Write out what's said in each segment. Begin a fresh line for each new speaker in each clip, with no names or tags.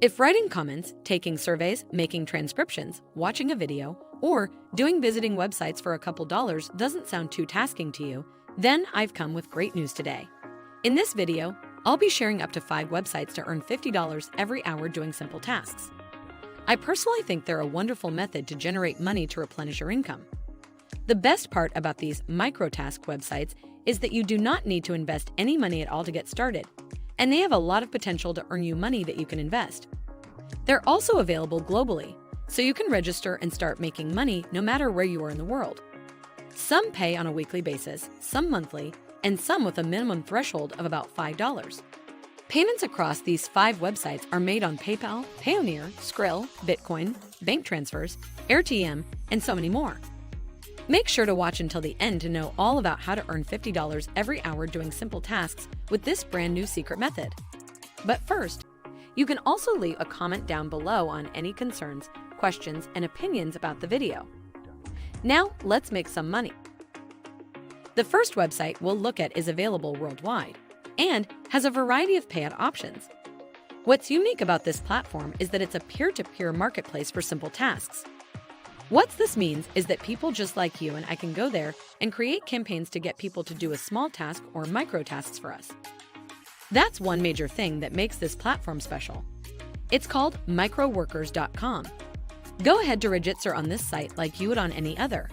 If writing comments, taking surveys, making transcriptions, watching a video, or doing visiting websites for a couple dollars doesn't sound too tasking to you, then I've come with great news today. In this video, I'll be sharing up to 5 websites to earn $50 every hour doing simple tasks. I personally think they're a wonderful method to generate money to replenish your income. The best part about these micro-task websites is that you do not need to invest any money at all to get started, and they have a lot of potential to earn you money that you can invest. They're also available globally, so you can register and start making money no matter where you are in the world. Some pay on a weekly basis, some monthly, and some with a minimum threshold of about $5. Payments across these 5 websites are made on PayPal, Payoneer, Skrill, Bitcoin, bank transfers, AirTM, and so many more. Make sure to watch until the end to know all about how to earn $50 every hour doing simple tasks with this brand new secret method. But first, you can also leave a comment down below on any concerns, questions, and opinions about the video. Now, let's make some money. The first website we'll look at is available worldwide and has a variety of payout options. What's unique about this platform is that it's a peer-to-peer marketplace for simple tasks. What this means is that people just like you and I can go there and create campaigns to get people to do a small task or micro tasks for us. That's one major thing that makes this platform special. It's called MICROWORKERS.com. Go ahead to register on this site like you would on any other.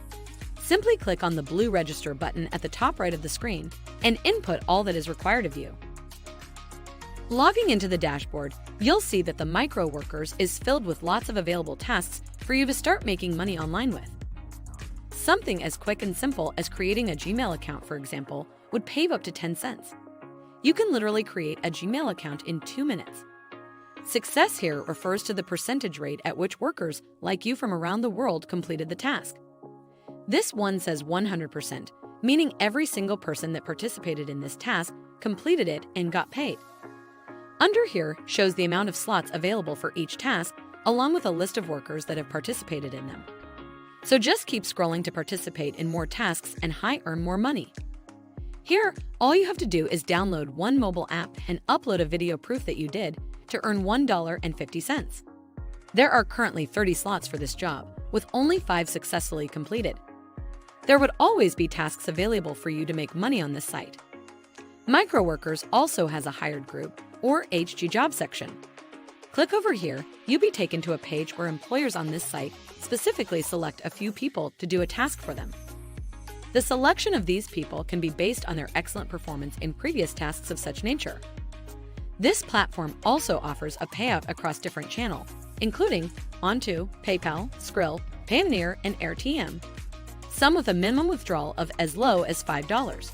Simply click on the blue register button at the top right of the screen and input all that is required of you. Logging into the dashboard, you'll see that the MICROWORKERS is filled with lots of available tasks for you to start making money online with. Something as quick and simple as creating a Gmail account, for example, would pay up to 10 cents. You can literally create a Gmail account in 2 minutes. Success here refers to the percentage rate at which workers like you from around the world completed the task. This one says 100%, meaning every single person that participated in this task completed it and got paid. Under here shows the amount of slots available for each task, along with a list of workers that have participated in them. So just keep scrolling to participate in more tasks and earn more money. Here, all you have to do is download one mobile app and upload a video proof that you did to earn $1.50. There are currently 30 slots for this job, with only 5 successfully completed. There would always be tasks available for you to make money on this site. MICROWORKERS also has a hired group, or HG job section. Click over here, you'll be taken to a page where employers on this site specifically select a few people to do a task for them. The selection of these people can be based on their excellent performance in previous tasks of such nature. This platform also offers a payout across different channels, including Onto, PayPal, Skrill, Payoneer, and AirTM, some with a minimum withdrawal of as low as $5.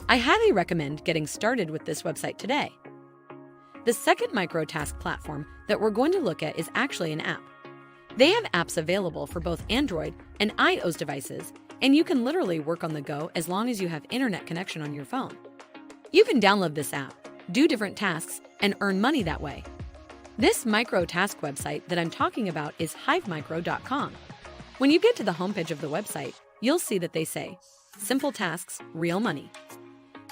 I highly recommend getting started with this website today. The second micro-task platform that we're going to look at is actually an app. They have apps available for both Android and iOS devices, and you can literally work on the go as long as you have internet connection on your phone. You can download this app, do different tasks, and earn money that way. This micro-task website that I'm talking about is HIVEMICRO.com. When you get to the homepage of the website, you'll see that they say, "Simple tasks, real money."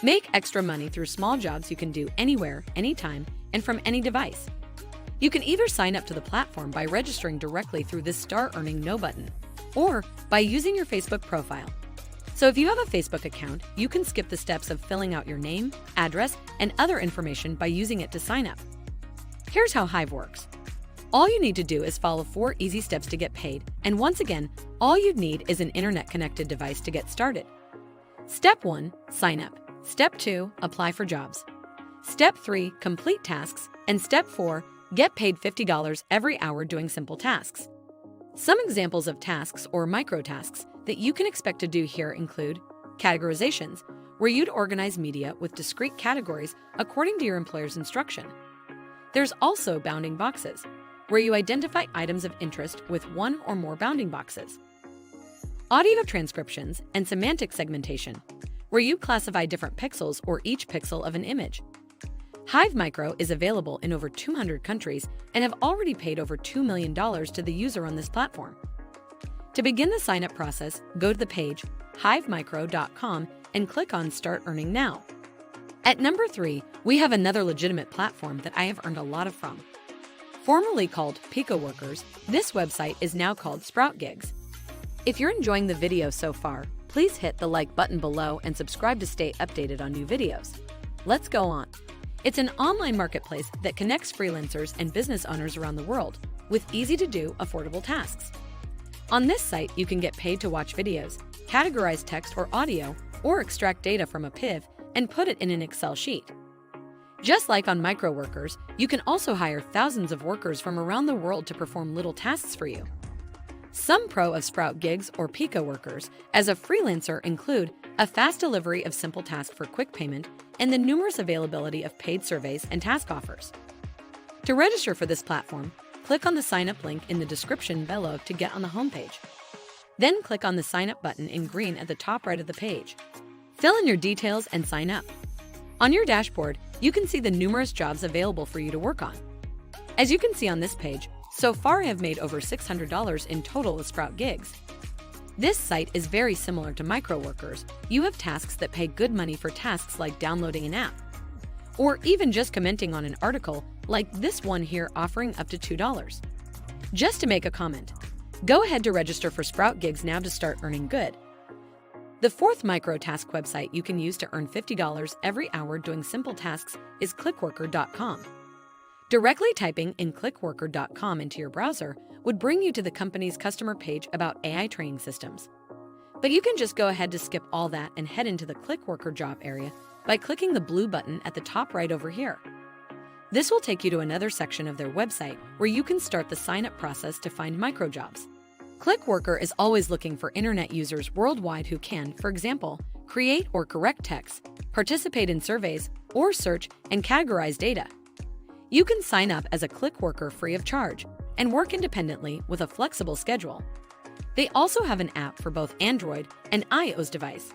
Make extra money through small jobs you can do anywhere, anytime, and from any device. You can either sign up to the platform by registering directly through this Start Earning Now button, or by using your Facebook profile. So if you have a Facebook account, you can skip the steps of filling out your name, address, and other information by using it to sign up. Here's how Hive works. All you need to do is follow 4 easy steps to get paid, and once again, all you'd need is an internet-connected device to get started. Step 1, sign up. Step 2, apply for jobs. Step 3, complete tasks. And Step 4, get paid $50 every hour doing simple tasks. Some examples of tasks or micro-tasks that you can expect to do here include categorizations, where you'd organize media with discrete categories according to your employer's instruction. There's also bounding boxes, where you identify items of interest with 1 or more bounding boxes. Audio transcriptions and semantic segmentation, where you classify different pixels or each pixel of an image. Hive Micro is available in over 200 countries and have already paid over $2 million to the user on this platform. To begin the sign-up process, go to the page HIVEMICRO.com and click on Start Earning Now. At number 3, we have another legitimate platform that I have earned a lot from. Formerly called PICOWORKERS, this website is now called Sprout Gigs. If you're enjoying the video so far, please hit the like button below and subscribe to stay updated on new videos. Let's go on. It's an online marketplace that connects freelancers and business owners around the world with easy-to-do, affordable tasks. On this site, you can get paid to watch videos, categorize text or audio, or extract data from a PIV and put it in an Excel sheet. Just like on MICROWORKERS, you can also hire thousands of workers from around the world to perform little tasks for you. Some pro of Sprout Gigs or PICOWORKERS as a freelancer include a fast delivery of simple tasks for quick payment and the numerous availability of paid surveys and task offers. To register for this platform, click on the sign up link in the description below to get on the homepage. Then click on the sign up button in green at the top right of the page. Fill in your details and sign up. On your dashboard, you can see the numerous jobs available for you to work on. As you can see on this page, so far I have made over $600 in total with Sprout Gigs. This site is very similar to MICROWORKERS. You have tasks that pay good money for tasks like downloading an app, or even just commenting on an article like this one here offering up to $2. Just to make a comment, go ahead to register for Sprout Gigs now to start earning good. The fourth micro task website you can use to earn $50 every hour doing simple tasks is Clickworker.com. Directly typing in clickworker.com into your browser would bring you to the company's customer page about AI training systems. But you can just go ahead to skip all that and head into the Clickworker job area by clicking the blue button at the top right over here. This will take you to another section of their website where you can start the sign-up process to find micro jobs. Clickworker is always looking for internet users worldwide who can, for example, create or correct text, participate in surveys, or search and categorize data. You can sign up as a Clickworker free of charge and work independently with a flexible schedule. They also have an app for both Android and iOS device.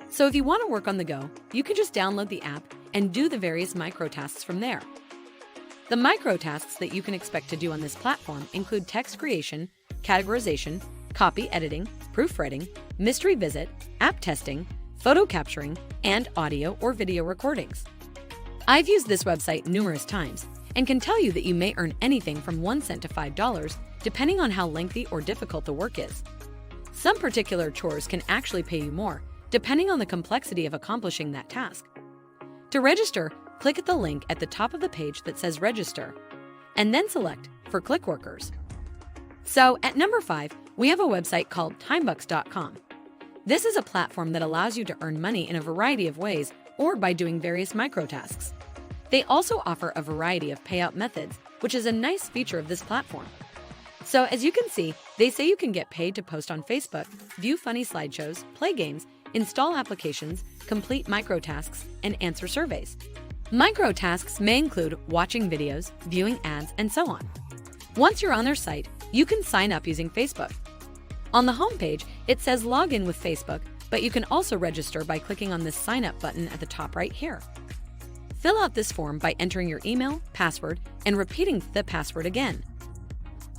So if you want to work on the go, you can just download the app and do the various micro tasks from there. The micro tasks that you can expect to do on this platform include text creation, categorization, copy editing, proofreading, mystery visit, app testing, photo capturing, and audio or video recordings. I've used this website numerous times and can tell you that you may earn anything from 1 cent to $5 depending on how lengthy or difficult the work is. Some particular chores can actually pay you more depending on the complexity of accomplishing that task. To register, click at the link at the top of the page that says Register, and then select for Clickworkers. So at number 5, we have a website called TimeBucks.com. This is a platform that allows you to earn money in a variety of ways or by doing various micro tasks. They also offer a variety of payout methods, which is a nice feature of this platform. So as you can see, they say you can get paid to post on Facebook, view funny slideshows, play games, install applications, complete micro tasks, and answer surveys. Micro tasks may include watching videos, viewing ads, and so on. Once you're on their site, you can sign up using Facebook. On the homepage, it says log in with Facebook, but you can also register by clicking on this sign up button at the top right here. Fill out this form by entering your email, password, and repeating the password again.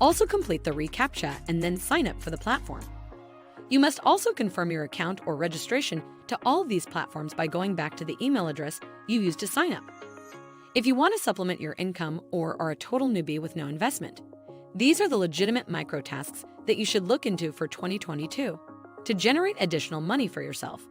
Also complete the reCAPTCHA and then sign up for the platform. You must also confirm your account or registration to all of these platforms by going back to the email address you used to sign up. If you want to supplement your income or are a total newbie with no investment, these are the legitimate micro tasks that you should look into for 2022 to generate additional money for yourself.